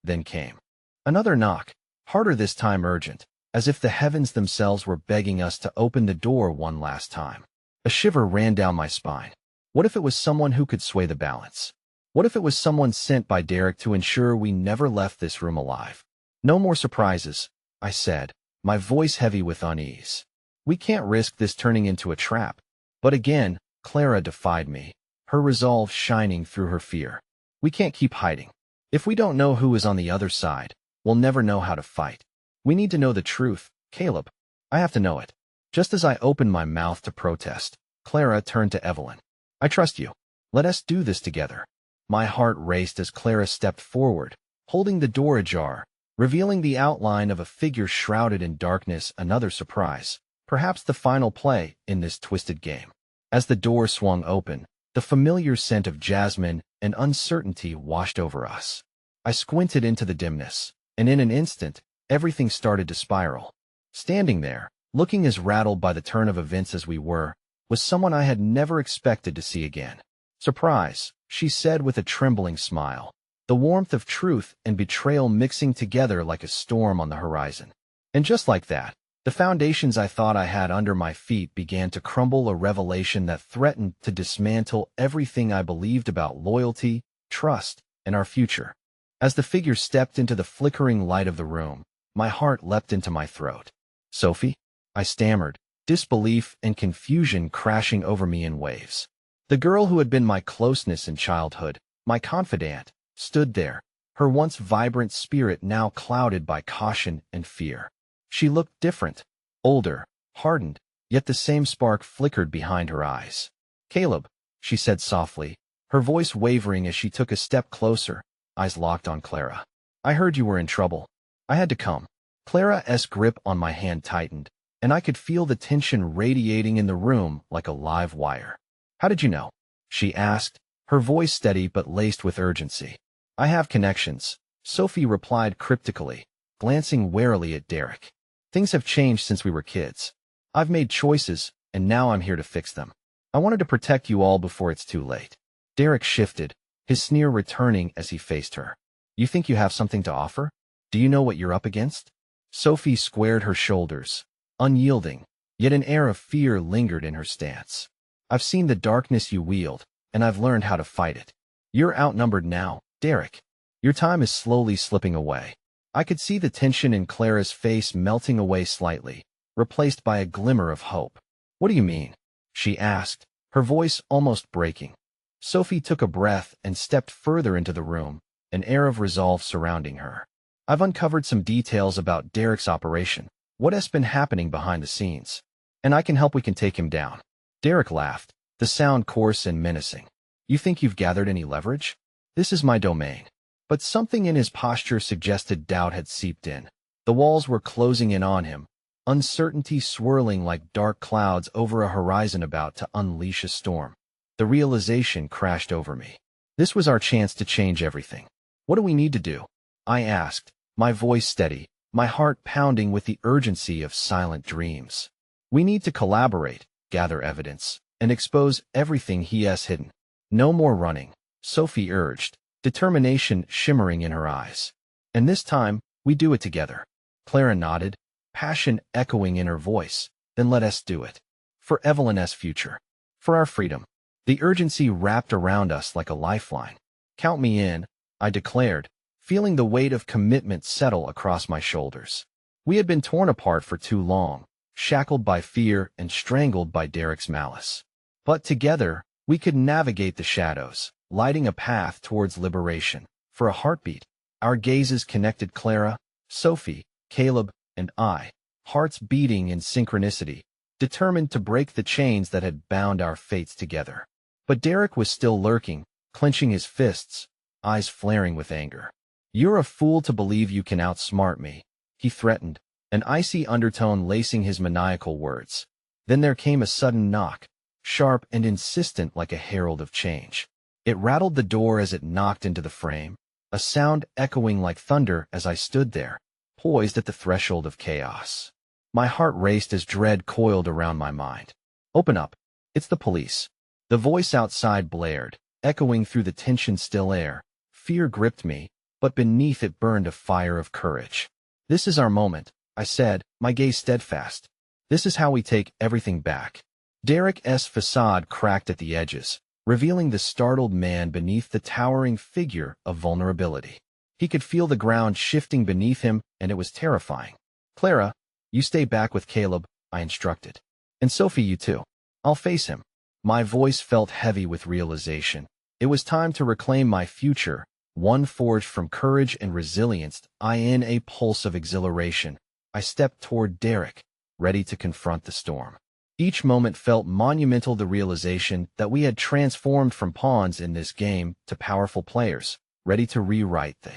Then came another knock, harder this time, urgent, as if the heavens themselves were begging us to open the door one last time. A shiver ran down my spine. What if it was someone who could sway the balance? What if it was someone sent by Derek to ensure we never left this room alive? No more surprises, I said, my voice heavy with unease. We can't risk this turning into a trap. But again, Clara defied me, her resolve shining through her fear. We can't keep hiding. If we don't know who is on the other side, we'll never know how to fight. We need to know the truth, Caleb. I have to know it. Just as I opened my mouth to protest, Clara turned to Evelyn. I trust you. Let us do this together. My heart raced as Clara stepped forward, holding the door ajar, revealing the outline of a figure shrouded in darkness. Another surprise, perhaps the final play in this twisted game. As the door swung open, the familiar scent of jasmine and uncertainty washed over us. I squinted into the dimness, and in an instant, everything started to spiral. Standing there, looking as rattled by the turn of events as we were, was someone I had never expected to see again. Surprise, she said with a trembling smile, the warmth of truth and betrayal mixing together like a storm on the horizon. And just like that, the foundations I thought I had under my feet began to crumble, a revelation that threatened to dismantle everything I believed about loyalty, trust, and our future. As the figure stepped into the flickering light of the room, my heart leapt into my throat. Sophie? I stammered, disbelief and confusion crashing over me in waves. The girl who had been my closeness in childhood, my confidant, stood there, her once vibrant spirit now clouded by caution and fear. She looked different, older, hardened, yet the same spark flickered behind her eyes. Caleb, she said softly, her voice wavering as she took a step closer, eyes locked on Clara. I heard you were in trouble. I had to come. Clara's grip on my hand tightened, and I could feel the tension radiating in the room like a live wire. How did you know? She asked, her voice steady but laced with urgency. I have connections, Sophie replied cryptically, glancing warily at Derek. Things have changed since we were kids. I've made choices, and now I'm here to fix them. I wanted to protect you all before it's too late. Derek shifted, his sneer returning as he faced her. You think you have something to offer? Do you know what you're up against? Sophie squared her shoulders, unyielding, Yet an air of fear lingered in her stance. "I've seen the darkness you wield, and I've learned how to fight it. You're outnumbered now, Derek. Your time is slowly slipping away." I could see the tension in Clara's face melting away slightly, replaced by a glimmer of hope. "What do you mean?" she asked, her voice almost breaking. Sophie took a breath and stepped further into the room, an air of resolve surrounding her. "I've uncovered some details about Derek's operation, what has been happening behind the scenes. And I can help. We can take him down." Derek laughed, the sound coarse and menacing. "You think you've gathered any leverage? This is my domain." But something in his posture suggested doubt had seeped in. The walls were closing in on him, uncertainty swirling like dark clouds over a horizon about to unleash a storm. The realization crashed over me. This was our chance to change everything. "What do we need to do?" I asked, my voice steady, my heart pounding with the urgency of silent dreams. "We need to collaborate, gather evidence, and expose everything he has hidden." "No more running," Sophie urged, determination shimmering in her eyes. "And this time, we do it together." Clara nodded, passion echoing in her voice. "Then let us do it. For Evelyn's future. For our freedom." The urgency wrapped around us like a lifeline. "Count me in," I declared, feeling the weight of commitment settle across my shoulders. We had been torn apart for too long, shackled by fear and strangled by Derek's malice. But together, we could navigate the shadows, lighting a path towards liberation. For a heartbeat, our gazes connected. Clara, Sophie, Caleb, and I, hearts beating in synchronicity, determined to break the chains that had bound our fates together. But Derek was still lurking, clenching his fists, eyes flaring with anger. "You're a fool to believe you can outsmart me," he threatened, an icy undertone lacing his maniacal words. Then there came a sudden knock, sharp and insistent like a herald of change. It rattled the door as it knocked into the frame, a sound echoing like thunder as I stood there, poised at the threshold of chaos. My heart raced as dread coiled around my mind. "Open up. It's the police." The voice outside blared, echoing through the tension-still air. Fear gripped me, but beneath it burned a fire of courage. "This is our moment," I said, my gaze steadfast. "This is how we take everything back." Derek's facade cracked at the edges, revealing the startled man beneath the towering figure of vulnerability. He could feel the ground shifting beneath him, and it was terrifying. "Clara, you stay back with Caleb," I instructed. "And Sophie, you too. I'll face him." My voice felt heavy with realization. It was time to reclaim my future, one forged from courage and resilience. In a pulse of exhilaration, I stepped toward Derek, ready to confront the storm. Each moment felt monumental, the realization that we had transformed from pawns in this game to powerful players, ready to rewrite the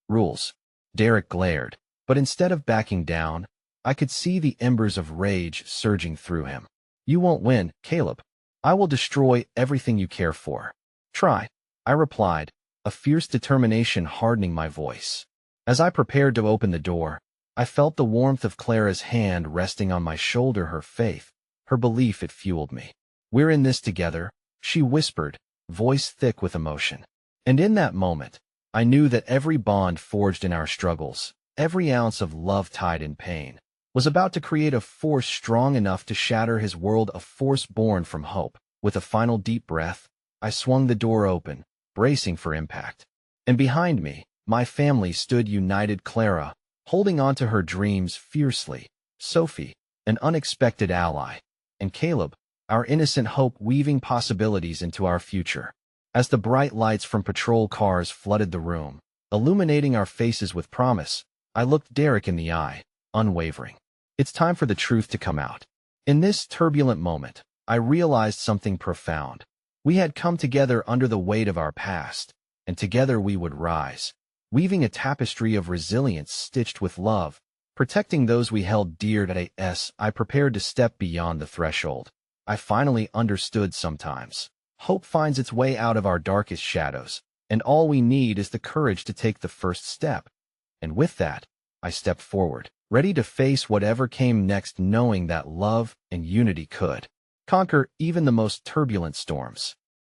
rules. Derek glared, but instead of backing down, I could see the embers of rage surging through him. "You won't win, Caleb. I will destroy everything you care for." "Try," I replied, a fierce determination hardening my voice. As I prepared to open the door, I felt the warmth of Clara's hand resting on my shoulder, her faith, her belief. It fueled me. "We're in this together," she whispered, voice thick with emotion. And in that moment, I knew that every bond forged in our struggles, every ounce of love tied in pain, was about to create a force strong enough to shatter his world, a force born from hope. With a final deep breath, I swung the door open, bracing for impact. And behind me, my family stood united. Clara, holding on to her dreams fiercely. Sophie, an unexpected ally. And Caleb, our innocent hope, weaving possibilities into our future. As the bright lights from patrol cars flooded the room, illuminating our faces with promise, I looked Derek in the eye, unwavering. "It's time for the truth to come out." In this turbulent moment, I realized something profound. We had come together under the weight of our past, and together we would rise, weaving a tapestry of resilience stitched with love, protecting those we held dear. I prepared to step beyond the threshold. I finally understood sometimes hope finds its way out of our darkest shadows, and all we need is the courage to take the first step. And with that, I stepped forward, ready to face whatever came next, knowing that love and unity could conquer even the most turbulent storms.